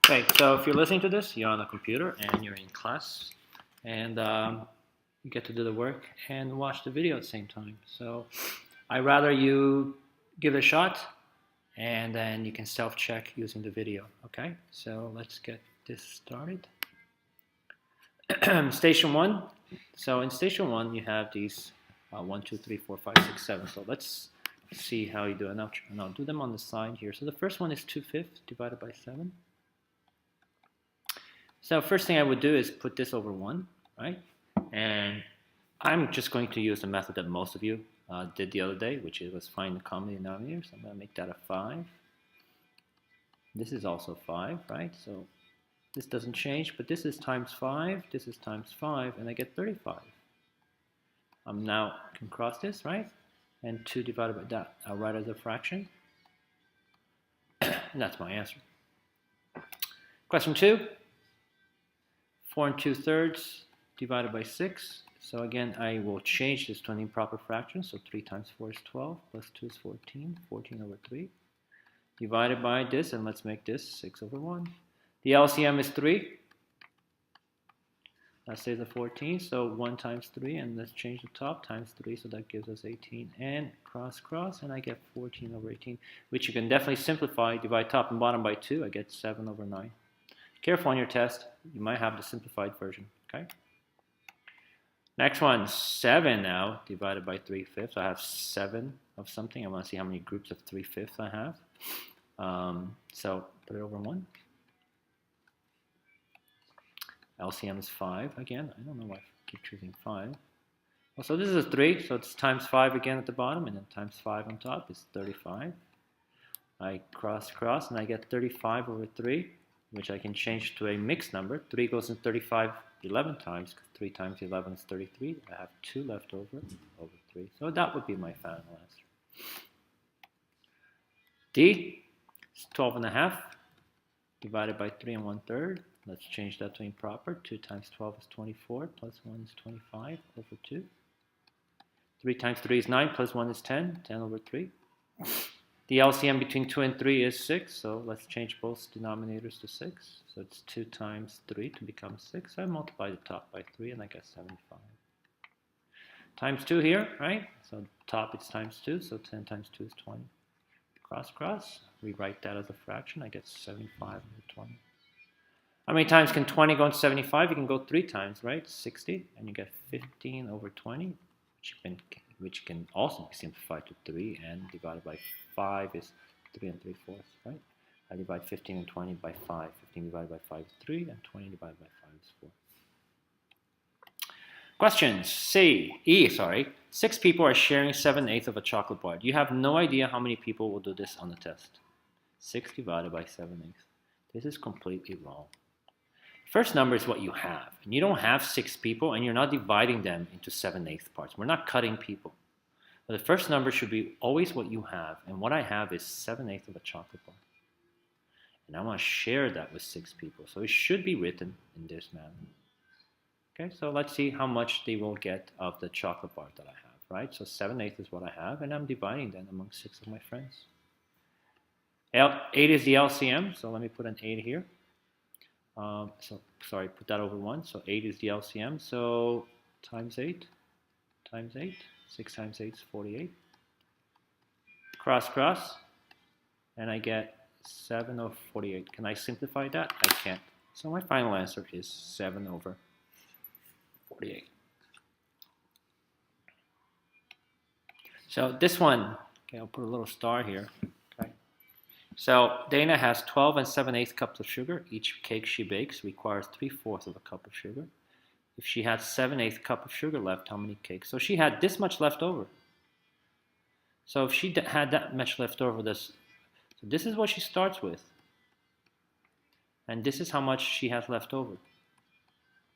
Okay, so if you're listening to this, you're on a computer and you're in class, and you get to do the work and watch the video at the same time. So I'd rather you give it a shot, and then you can self-check using the video. Okay, so let's get this started. Station 1. So in Station 1, you have these 1, 2, 3, 4, 5, 6, 7. So let's see how you do it. Now, I'll do them on the side here. So the first one is 2/5 divided by 7. So first thing I would do is put this over 1, right? And I'm just going to use the method that most of you did the other day, which was find the common denominator. So I'm going to make that a 5. This is also 5, right? So this doesn't change, but this is times 5, this is times 5, and I get 35. Now can cross this, right? And 2 divided by that, I'll write as a fraction. And that's my answer. Question 2. 4 2/3 divided by 6. So again, I will change this to an improper fraction. So 3 times 4 is 12, plus 2 is 14, 14 over 3. Divided by this, and let's make this 6 over 1. The LCM is 3. That says the 14, so 1 times 3, and let's change the top, times 3, so that gives us 18. And cross, cross, and I get 14 over 18, which you can definitely simplify. Divide top and bottom by 2, I get 7 over 9. Careful on your test, you might have the simplified version, okay? Next one, 7 now, divided by 3/5. I have 7 of something. I want to see how many groups of 3/5 I have. So put it over 1. LCM is 5 again. I don't know why I keep choosing 5. Well, so this is a 3, so it's times 5 again at the bottom, and then times 5 on top is 35. I cross, cross, and I get 35 over 3, which I can change to a mixed number. 3 goes in 35 11 times, because 3 times 11 is 33. I have 2 left over 3. So that would be my final answer. D is 12.5 divided by 3 1/3. Let's change that to improper. 2 times 12 is 24, plus 1 is 25 over 2. 3 times 3 is 9, plus 1 is 10, 10 over 3. The LCM between 2 and 3 is 6, so let's change both denominators to 6. So it's 2 times 3 to become 6. So I multiply the top by 3, and I get 75. Times 2 here, right? So top it's times 2, so 10 times 2 is 20. Cross, cross. Rewrite that as a fraction. I get 75 over 20. How many times can 20 go into 75? You can go 3 times, right? 60, and you get 15 over 20, which can also be simplified to 3, and divided by 5 is 3 3/4, right? I divide 15 and 20 by 5. 15 divided by 5 is 3, and 20 divided by 5 is 4. Questions. E. 6 people are sharing 7/8 of a chocolate bar. You have no idea how many people will do this on the test. 6 divided by 7/8. This is completely wrong. First number is what you have, and you don't have 6 people, and you're not dividing them into 7/8 parts. We're not cutting people. But the first number should be always what you have, and what I have is 7/8 of a chocolate bar. And I want to share that with 6 people, so it should be written in this manner. Okay, so let's see how much they will get of the chocolate bar that I have, right? So 7/8 is what I have, and I'm dividing that among 6 of my friends. 8 is the LCM, so let me put an 8 here. Put that over 1. So 8 is the LCM. So times 8 times 8. 6 times 8 is 48. Cross, cross. And I get 7 over 48. Can I simplify that? I can't. So my final answer is 7 over 48. So this one, okay, I'll put a little star here. So Dana has 12 and 7/8 cups of sugar. Each cake she bakes requires 3/4 of a cup of sugar. If she had 7/8 cup of sugar left, how many cakes? So she had this much left over. So if she had that much left over, so this is what she starts with. And this is how much she has left over.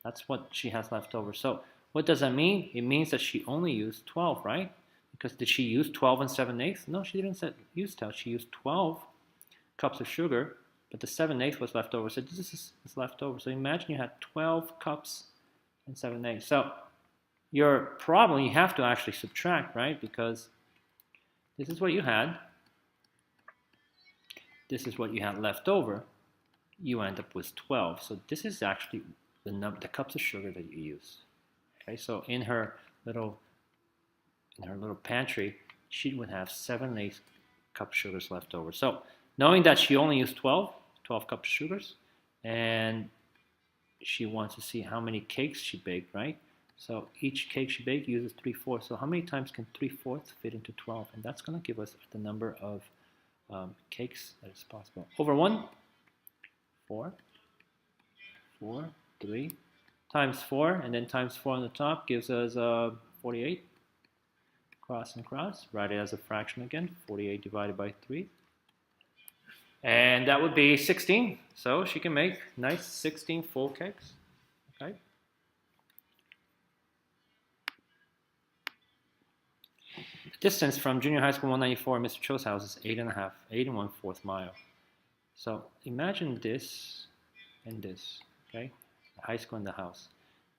That's what she has left over. So what does that mean? It means that she only used 12, right? Because did she use 12 and 7/8? No, she didn't use 12. She used 12 cups of sugar, but the 7/8 was left over. So this is left over. So imagine you had 12 cups and 7/8. So your problem, you have to actually subtract, right? Because this is what you had. This is what you had left over. you end up with 12. So this is actually the cups of sugar that you use. Okay, so in her little pantry, she would have 7 8 cups of sugars left over. So knowing that she only used 12 cups of sugars, and she wants to see how many cakes she baked, right? So each cake she baked uses 3/4. So how many times can 3/4 fit into 12? And that's going to give us the number of cakes that is possible. Over 1, 4, 4, 3, times 4, and then times 4 on the top gives us 48. Cross and cross, write it as a fraction again, 48 divided by 3. And that would be 16. So she can make nice 16 full cakes. Okay. The distance from junior high school 194 Mr. Cho's house is 8.5, 8 1/4 mile. So imagine this and this, okay? The high school and the house.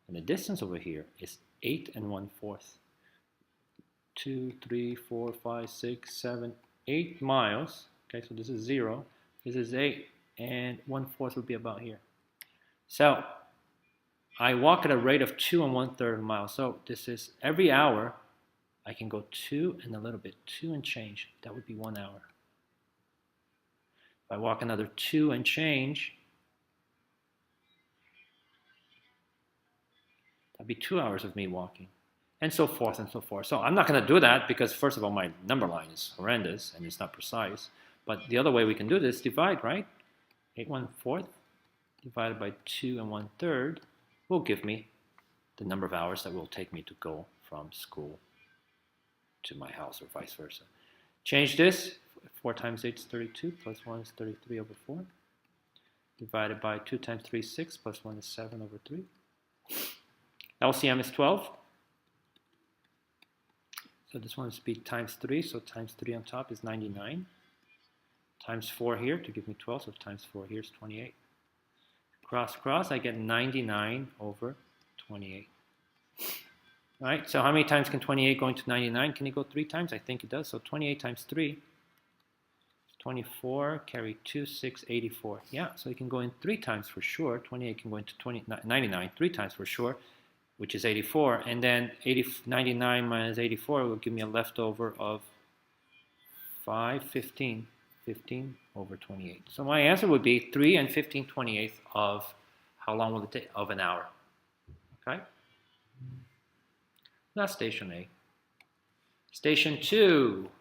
And the distance over here is 8 1/4. 2, 3, 4, 5, 6, 7, 8 miles. Okay, so this is 0. This is 8, and 1/4 would be about here. So I walk at a rate of 2 1/3 miles. So this is every hour I can go 2 and a little bit, 2 and change. That would be 1 hour. If I walk another 2 and change, that'd be 2 hours of me walking. And so forth and so forth. So I'm not going to do that because, first of all, my number line is horrendous and it's not precise. But the other way we can do this, divide, right? 8 1/4 divided by 2 1/3 will give me the number of hours that will take me to go from school to my house or vice versa. Change this. 4 times 8 is 32, plus 1 is 33 over 4. Divided by 2 times 3 is 6, plus 1 is 7 over 3. LCM is 12. So this one is speed times 3, so times 3 on top is 99. Times 4 here to give me 12, so times 4 here is 28. Cross, cross, I get 99 over 28. All right, so how many times can 28 go into 99? Can it go 3 times? I think it does. So 28 times 3 is 24, carry 2, 6, 84. Yeah, so it can go in 3 times for sure. 28 can go into 99 3 times for sure, which is 84. And then 99 minus 84 will give me a leftover of 15 over 28. So my answer would be 3 and 15/28 of how long will it take? Of an hour. Okay? That's station A. Station 2.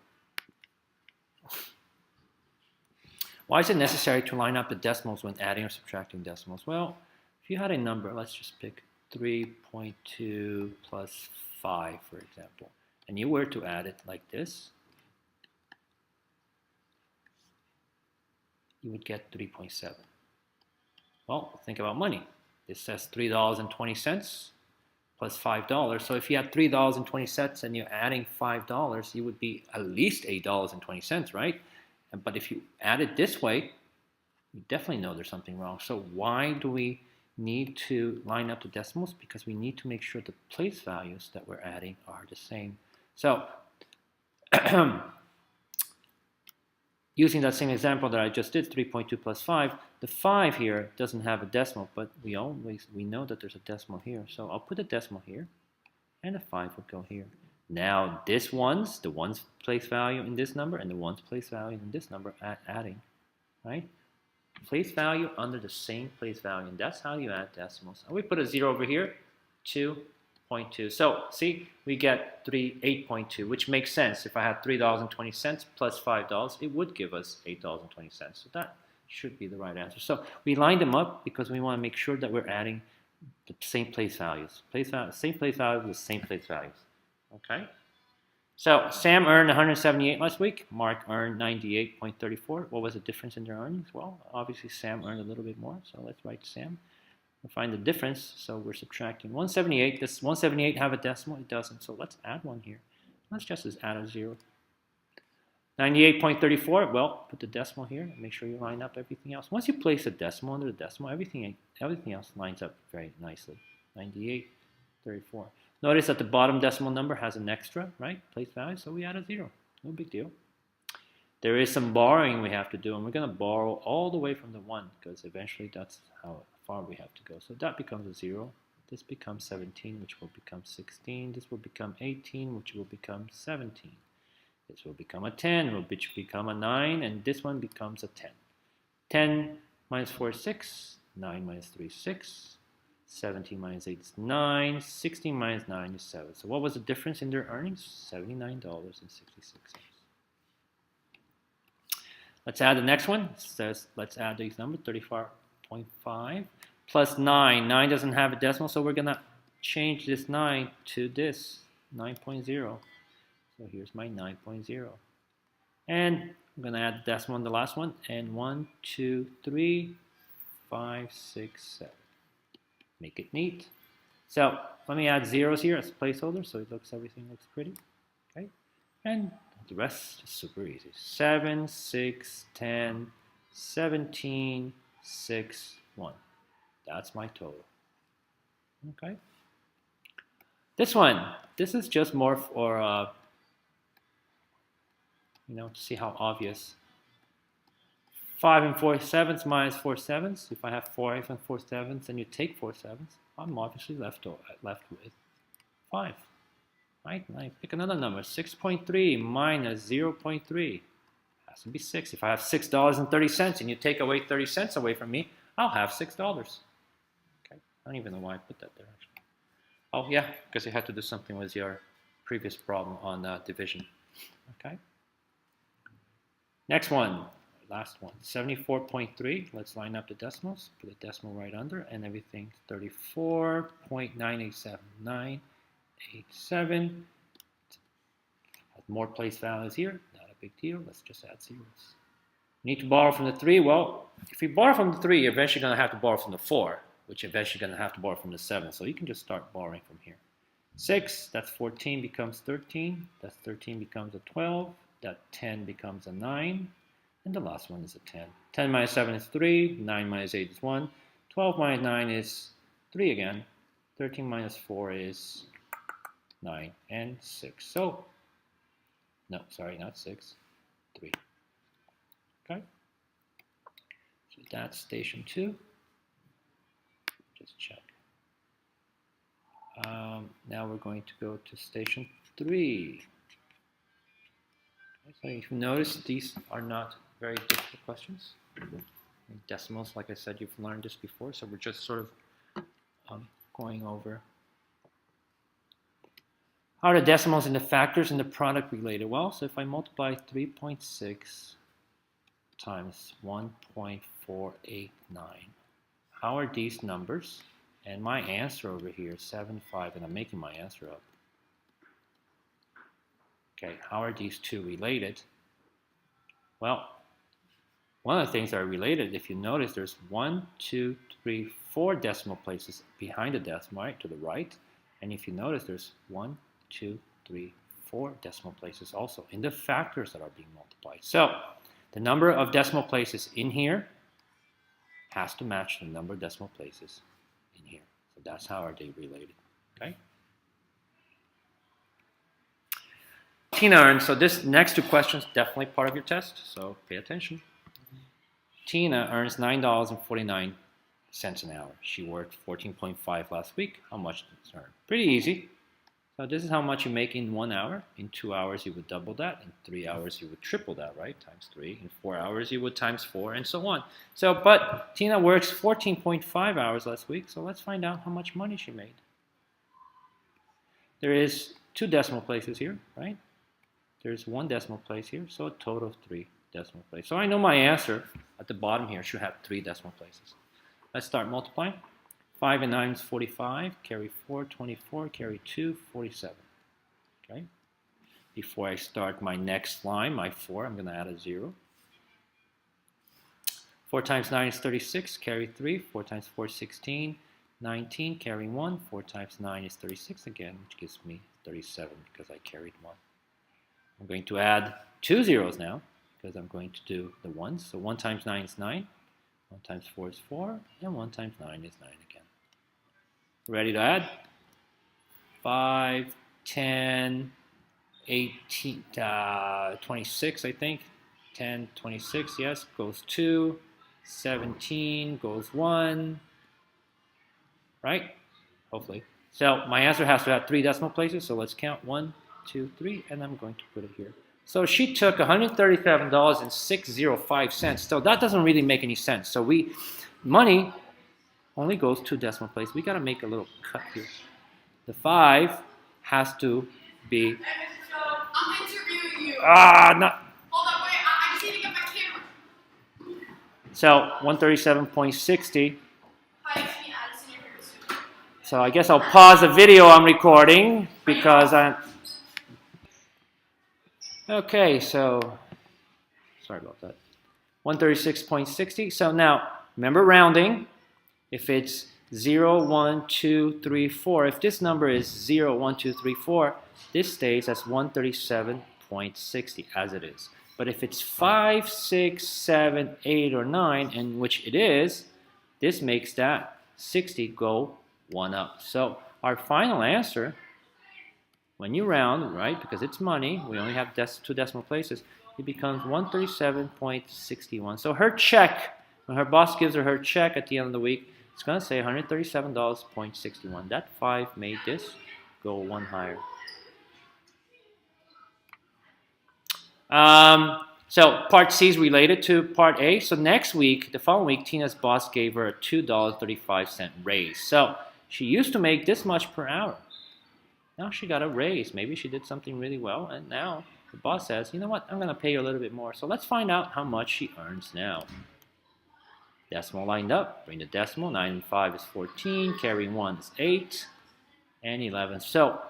Why is it necessary to line up the decimals when adding or subtracting decimals? Well, if you had a number, let's just pick 3.2 plus 5, for example, and you were to add it like this, you would get 3.7. Well, think about money. This says $3.20 plus $5. So if you had $3.20 and you're adding $5, you would be at least $8.20, right? But if you add it this way, you definitely know there's something wrong. So why do we need to line up the decimals? Because we need to make sure the place values that we're adding are the same. So using that same example that I just did, 3.2 plus 5, the 5 here doesn't have a decimal, but we know that there's a decimal here. So I'll put a decimal here, and the 5 would go here. Now the 1's place value in this number, and the 1's place value in this number, adding, right? Place value under the same place value, and that's how you add decimals. And we put a 0 over here, 2.2. So see, we get 8.2, which makes sense. If I had $3.20 plus $5, it would give us $8.20. So that should be the right answer. So we lined them up because we want to make sure that we're adding the same place values. Same place values with same place values. Okay. So Sam earned 178 last week. Mark earned 98.34. What was the difference in their earnings? Well, obviously Sam earned a little bit more. So let's write Sam. We'll find the difference. So we're subtracting 178. Does 178 have a decimal? It doesn't. So let's add one here. Let's just add a 0. 98.34. Well, put the decimal here and make sure you line up everything else. Once you place a decimal under the decimal, everything else lines up very nicely. 98.34. Notice that the bottom decimal number has an extra, right? Place value. So we add a 0. No big deal. There is some borrowing we have to do, and we're going to borrow all the way from the 1 because eventually that's how far we have to go. So that becomes a 0. This becomes 17, which will become 16. This will become 18, which will become 17. This will become a 10, which will become a 9, and this one becomes a 10. 10 minus 4 is 6. 9 minus 3 is 6. 17 minus 8 is 9. 16 minus 9 is 7. So what was the difference in their earnings? $79.66. Let's add the next one. It says let's add these numbers, 34.5 plus 9. 9 doesn't have a decimal, so we're going to change this 9 to this 9.0. So here's my 9.0. And I'm going to add the decimal in the last one. And 1, 2, 3, 5, 6, 7. Make it neat. So let me add zeros here as placeholder so everything looks pretty. Okay. And the rest is super easy. 7, 6, 10, 17, 6, 1. That's my total. Okay. This one, this is just more for, to see how obvious. 5 and 4 sevenths minus 4 sevenths. If I have 5 and 4 sevenths and you take 4 sevenths, I'm obviously left with 5. Right? And I pick another number. 6.3 minus 0.3 has to be 6. If I have $6.30 and you take away 30 cents away from me, I'll have $6. Okay. I don't even know why I put that there actually. Oh yeah, because you had to do something with your previous problem on division. Okay. Next one, last one, 74.3. Let's line up the decimals. Put a decimal right under, and everything 34.987. 87. More place values here, not a big deal. Let's just add zeros. Need to borrow from the 3. Well, if you borrow from the 3, you're eventually going to have to borrow from the 4, which eventually going to have to borrow from the 7. So you can just start borrowing from here. 6, that's 14 becomes 13. That's 13 becomes a 12. That 10 becomes a 9. And the last one is a 10. 10 minus 7 is 3. 9 minus 8 is 1. 12 minus 9 is 3 again. 13 minus 4 is 9 and 6. So, no, sorry, not 6, 3. Okay. So that's station 2. Just check. Now we're going to go to station 3. Okay, so if you notice, these are not very difficult questions. Decimals, like I said, you've learned this before, so we're just sort of going over how are the decimals and the factors and the product related. Well, so if I multiply 3.6 times 1.489, how are these numbers? And my answer over here is 7.5, and I'm making my answer up. Okay, how are these two related? Well, one of the things that are related, if you notice, there's 1, 2, 3, 4 decimal places behind the decimal, right, to the right. And if you notice, there's 1, 2, 3, 4 decimal places also in the factors that are being multiplied. So the number of decimal places in here has to match the number of decimal places in here. So that's how are they related. Okay. Tina earned, so this next 2 questions definitely part of your test, so pay attention. Tina earns $9.49 an hour. She worked 14.5 last week. How much did she earn? Pretty easy. So this is how much you make in 1 hour. In 2 hours, you would double that. In 3 hours, you would triple that, right? Times 3. In 4 hours, you would times 4, and so on. So, but Tina works 14.5 hours last week, so let's find out how much money she made. There is 2 decimal places here, right? There's 1 decimal place here, so a total of 3 decimal places. So I know my answer at the bottom here should have 3 decimal places. Let's start multiplying. 5 and 9 is 45, carry 4, 24, carry 2, 47. Okay. Before I start my next line, my 4, I'm going to add a 0. 4 times 9 is 36, carry 3, 4 times 4 is 16, 19, carry 1, 4 times 9 is 36 again, which gives me 37 because I carried 1. I'm going to add 2 zeros now because I'm going to do the 1s. So 1 times 9 is 9, 1 times 4 is 4, and 1 times 9 is 9 again. Ready to add? 5, 10, 18, 26, I think. 10, 26, yes, goes 2. 17 goes 1. Right? Hopefully. So my answer has to have 3 decimal places. So let's count 1, 2, 3, and I'm going to put it here. So she took $137.605. So that doesn't really make any sense. So money only goes 2 decimal places. We got to make a little cut here. The 5 has to be. I'm interviewing you. Not. Hold on, wait. I just need to get my camera. So 137.60. Hi, it's me, Addison. You're here soon. So I guess I'll pause the video I'm recording because I'm. Okay, so sorry about that. 136.60. So now remember rounding. If it's 0, 1, 2, 3, 4, if this number is 0, 1, 2, 3, 4, this stays as 137.60 as it is. But if it's 5, 6, 7, 8, or 9, and which it is, this makes that 60 go 1 up. So our final answer, when you round, right, because it's money, we only have 2 decimal places, it becomes 137.61. So her check, when her boss gives her check at the end of the week, it's going to say $137.61. That 5 made this go 1 higher. So part C is related to part A. So next week, the following week, Tina's boss gave her a $2.35 raise. So she used to make this much per hour. Now she got a raise. Maybe she did something really well, and now the boss says, you know what, I'm going to pay you a little bit more. So let's find out how much she earns now. Decimal lined up. Bring the decimal. 9 and 5 is 14. Carry 1 is 8. And 11. So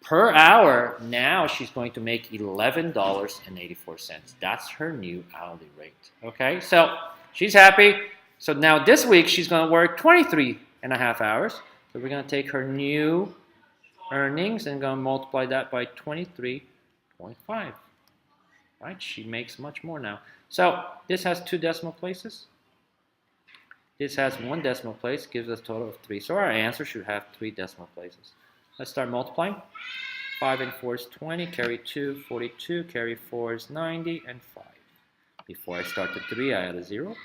per hour, now she's going to make $11.84. That's her new hourly rate. Okay, so she's happy. So now this week, she's going to work 23 and a half hours. So we're going to take her new earnings and going to multiply that by 23.5. Right? She makes much more now. So this has 2 decimal places. This has 1 decimal place, gives us a total of 3. So our answer should have 3 decimal places. Let's start multiplying. 5 and 4 is 20, carry 2, 42, carry 4 is 90, and 5. Before I start the 3, I add a 0.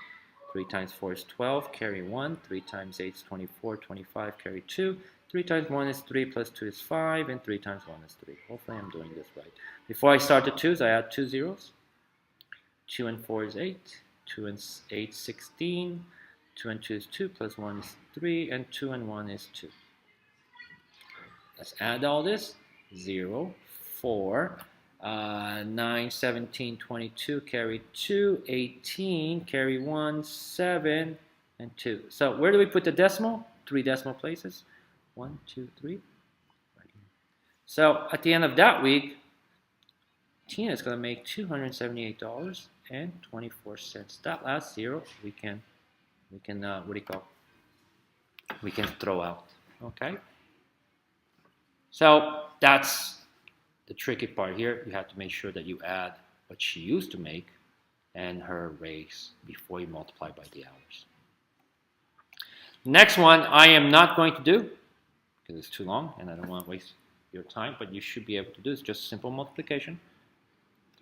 3 times 4 is 12, carry 1. 3 times 8 is 24, 25, carry 2. 3 times 1 is 3, plus 2 is 5, and 3 times 1 is 3. Hopefully I'm doing this right. Before I start the 2's, I add 2 zeros. 2 and 4 is 8. 2 and 8 is 16. 2 and 2 is 2, plus 1 is 3, and 2 and 1 is 2. Let's add all this. 0, 4, 9, 17, 22, carry 2, 18, carry 1, 7, and 2. So where do we put the decimal? 3 decimal places. 1, 2, 3. Right here. So at the end of that week, Tina's going to make $278.24. That last 0 we can what do you call? We can throw out. Okay. So that's the tricky part here. You have to make sure that you add what she used to make and her raise before you multiply by the hours. Next one I am not going to do because it's too long and I don't want to waste your time, but you should be able to do. It's just simple multiplication.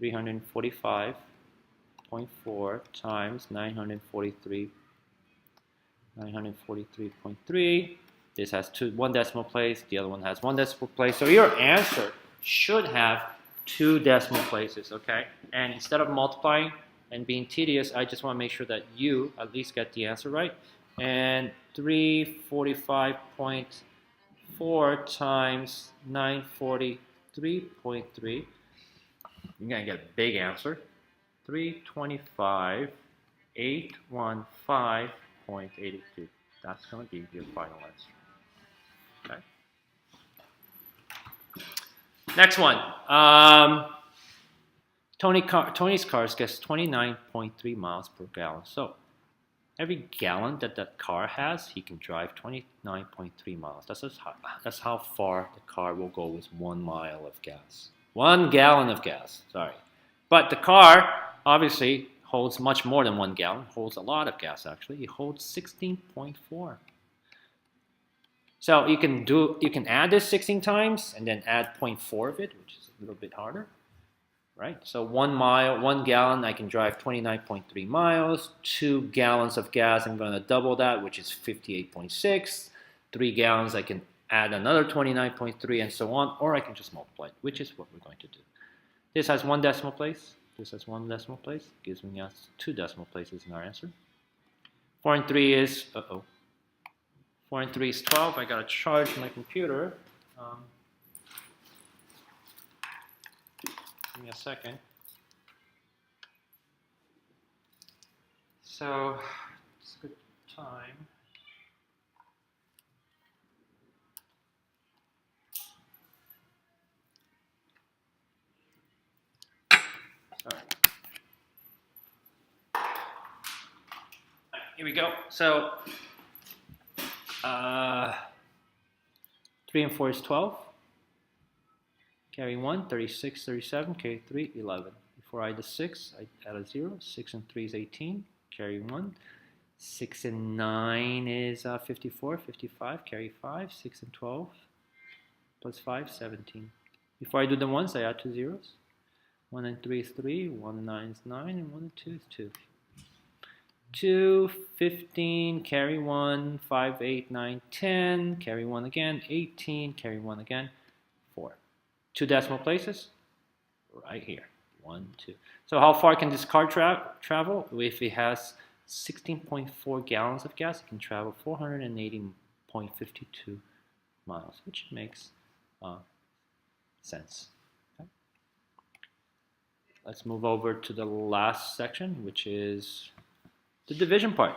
345.4 times 943.3. This has 1 decimal place. The other one has 1 decimal place. So your answer should have 2 decimal places, okay? And instead of multiplying and being tedious, I just want to make sure that you at least get the answer right. And 345.4 times 943.3. You're going to get a big answer. 325,815.82. That's going to be your final answer. Okay. Next one. Tony's cars gets 29.3 miles per gallon. So every gallon that car has, he can drive 29.3 miles. That's how far the car will go with 1 mile of gas. 1 gallon of gas, sorry. But the car obviously holds much more than 1 gallon, holds a lot of gas actually. It holds 16.4. So you can add this 16 times and then add 0.4 of it, which is a little bit harder. right? So 1 mile, 1 gallon, I can drive 29.3 miles. 2 gallons of gas, I'm going to double that, which is 58.6. 3 gallons, I can add another 29.3 and so on, or I can just multiply it, which is what we're going to do. This has 1 decimal place. This has 1 decimal place. Gives me us 2 decimal places in our answer. 4 and 3 is, 4 and 3 is 12. I got to charge my computer. Give me a second. So it's a good time. Sorry. Here we go. So 3 and 4 is 12. Carry 1, 36, 37. Carry 3, 11. Before I add a 6, I add a 0. 6 and 3 is 18. Carry 1. 6 and 9 is 54. 55. Carry 5. 6 and 12. Plus 5, 17. Before I do the ones, I add 2 zeros. 1 and 3 is 3. 1 and 9 is 9. And 1 and 2 is 2. 2, 15, carry 1, 5, 8, 9, 10, carry 1 again, 18, carry 1 again, 4. 2 decimal places, right here, 1, 2. So how far can this car travel? If it has 16.4 gallons of gas, it can travel 480.52 miles, which makes sense. Okay. Let's move over to the last section, which is the division part.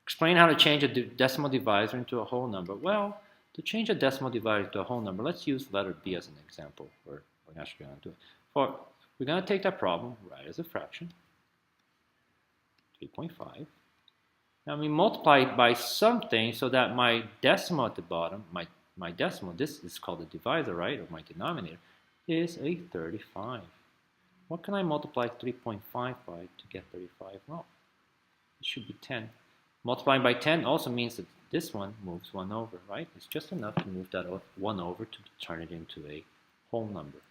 Explain how to change a decimal divisor into a whole number. Well, to change a decimal divisor to a whole number, let's use letter B as an example. We're actually going to do it. We're going to take that problem, write as a fraction, 3.5. Now we multiply it by something so that my decimal at the bottom, my decimal, this is called the divisor, right, or my denominator, is a 35. What can I multiply 3.5 by to get 35? Well, it should be 10. Multiplying by 10 also means that this one moves 1 over, right? It's just enough to move that 1 over to turn it into a whole number.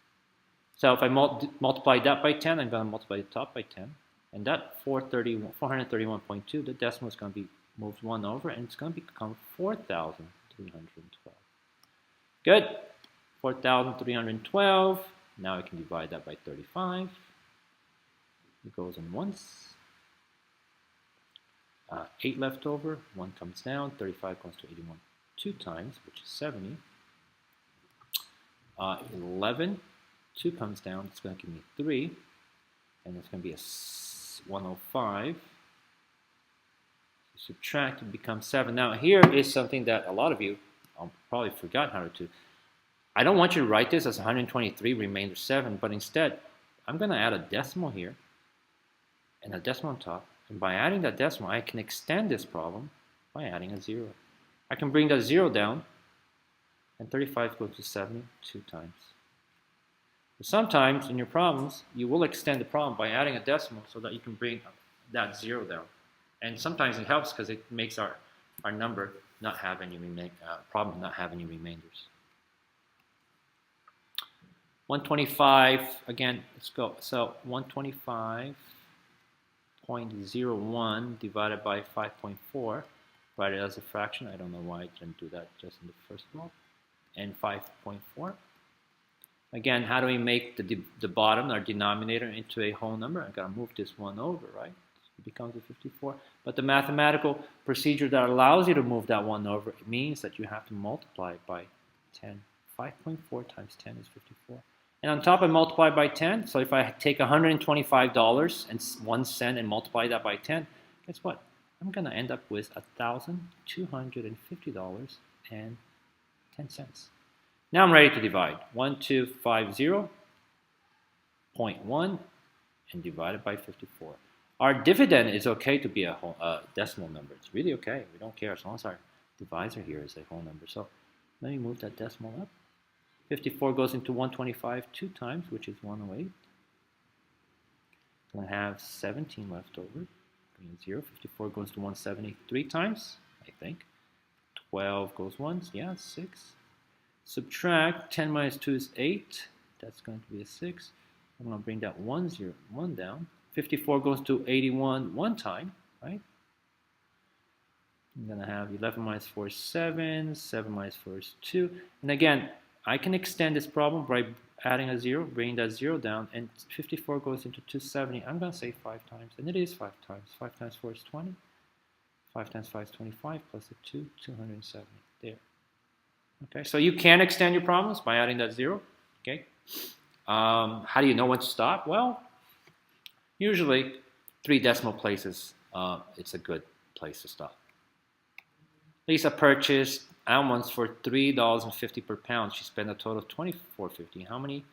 So if I multiply that by 10, I'm going to multiply the top by 10. And that 431.2, the decimal is going to be moved 1 over, and it's going to become 4,312. Good. 4,312. Now I can divide that by 35. It goes in once. 8 left over, 1 comes down, 35 goes to 81 2 times, which is 70. 11, 2 comes down, it's going to give me 3, and it's going to be a 105. Subtract, it becomes 7. Now here is something that a lot of you probably forgot how to do. I don't want you to write this as 123 remainder 7, but instead I'm going to add a decimal here and a decimal on top. And by adding that decimal, I can extend this problem by adding a 0. I can bring that 0 down, and 35 goes to 70 2 times. But sometimes in your problems, you will extend the problem by adding a decimal so that you can bring that 0 down. And sometimes it helps because it makes our number not have any problem not have any remainders. 125, again, let's go. So 125.01 divided by 5.4, write it as a fraction. I don't know why I didn't do that just in the first one. And 5.4. Again, how do we make the bottom, our denominator, into a whole number? I've got to move this 1 over, right? It becomes a 54. But the mathematical procedure that allows you to move that 1 over, it means that you have to multiply it by 10. 5.4 times 10 is 54. And on top, I multiply by 10. So if I take $125.01 and multiply that by 10, guess what? I'm going to end up with $1,250.10. Now I'm ready to divide. 1250.1 and divide it by 54. Our dividend is okay to be a decimal number. It's really okay. We don't care as long as our divisor here is a whole number. So let me move that decimal up. 54 goes into 125 2 times, which is 108. I'm going to have 17 left over. 0. 54 goes to 170 3 times, I think. 12 goes once. Yeah, 6. Subtract 10 minus 2 is 8. That's going to be a 6. I'm going to bring that 1 down. 54 goes to 81 one time, right? I'm going to have 11 minus 4 is 7, 7 minus 4 is 2. And again, I can extend this problem by adding a 0, bringing that 0 down, and 54 goes into 270. I'm going to say 5 times, and it is 5 times. 5 times 4 is 20. 5 times 5 is 25, plus the 2, 270. There. Okay, so you can extend your problems by adding that 0. Okay. How do you know when to stop? Well, usually 3 decimal places, it's a good place to stop. Lisa purchased almonds for $3.50 per pound. She spent a total of $24.50. How many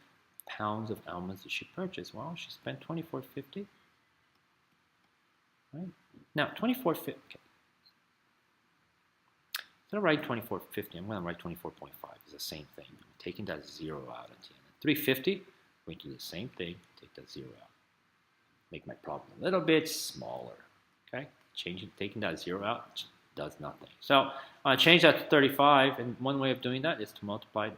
pounds of almonds did she purchase? Well, she spent $24.50. Right? Now, $24.50. Okay. Instead of writing $24.50, I'm going to write $24.5. It's the same thing. I'm taking that 0 out at the end. $3.50, I'm going to do the same thing. Take that 0 out. Make my problem a little bit smaller. Okay? Taking that 0 out does nothing. So I change that to 35, and one way of doing that is to multiply,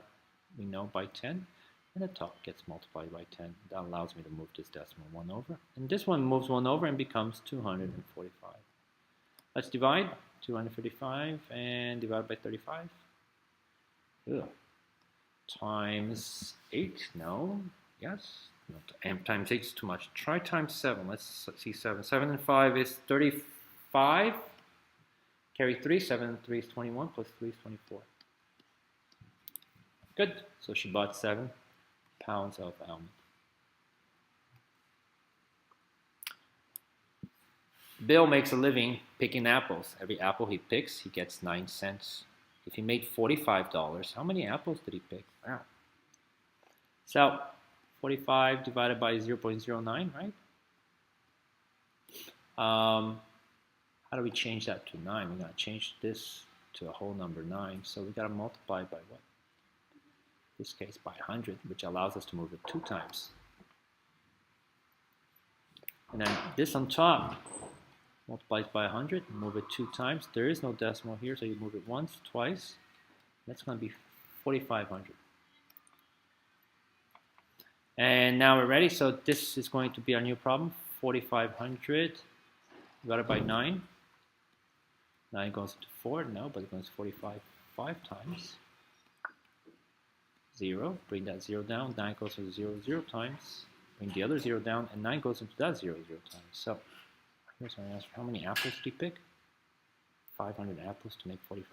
we know, by 10, and the top gets multiplied by 10. That allows me to move this decimal 1 over, and this one moves 1 over and becomes 245. Let's divide 235 and divide by 35. Ugh. Times 8, no, yes. No, times 8 is too much. Try times 7. Let's see 7. 7 and 5 is 35. Carry 3, 7 and 3 is 21, plus 3 is 24. Good. So she bought 7 pounds of almond. Bill makes a living picking apples. Every apple he picks, he gets 9 cents. If he made $45, how many apples did he pick? Wow. So 45 divided by 0.09, right? How do we change that to 9? We're going to change this to a whole number 9. So we got to multiply by what? In this case, by 100, which allows us to move it 2 times. And then this on top multiplies by 100, move it 2 times. There is no decimal here, so you move it once, twice. That's going to be 4,500. And now we're ready. So this is going to be our new problem. 4,500 divided by 9. 9 goes into 4, no, but it goes 45 5 times. 0, bring that 0 down. 9 goes into 0 0 times. Bring the other 0 down, and 9 goes into that 0 0 times. So here's my answer. How many apples did he pick? 500 apples to make $45.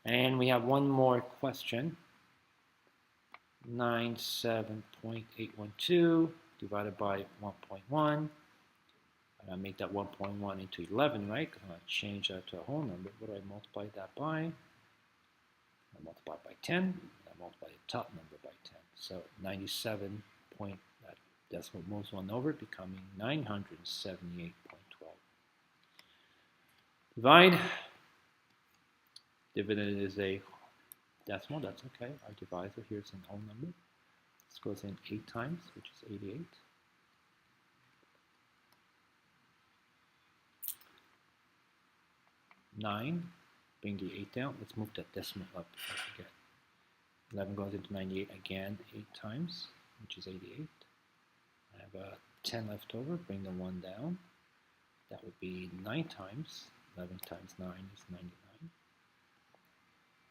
And we have one more question. 97.812 divided by 1.1. I make that 1.1 into 11, right? Because I'm going to change that to a whole number. What do I multiply that by? I multiply by 10. I multiply the top number by 10. So 97 point, that decimal moves 1 over, becoming 978.12. Divide. Dividend is a decimal, that's okay. Our divisor here is an whole number. This goes in 8 times, which is 88. 9, bring the 8 down. Let's move that decimal up before I forget. 11 goes into 98 again 8 times, which is 88. I have a 10 left over, bring the 1 down. That would be 9 times. 11 times 9 is 99.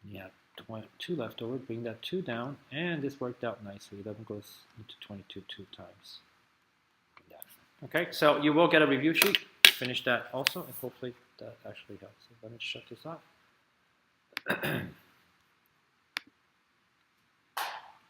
And you have 2 left over, bring that 2 down, and this worked out nicely. 11 goes into 22 2 times. Okay, so you will get a review sheet. Finish that also, and hopefully that actually helps. So let me shut this off.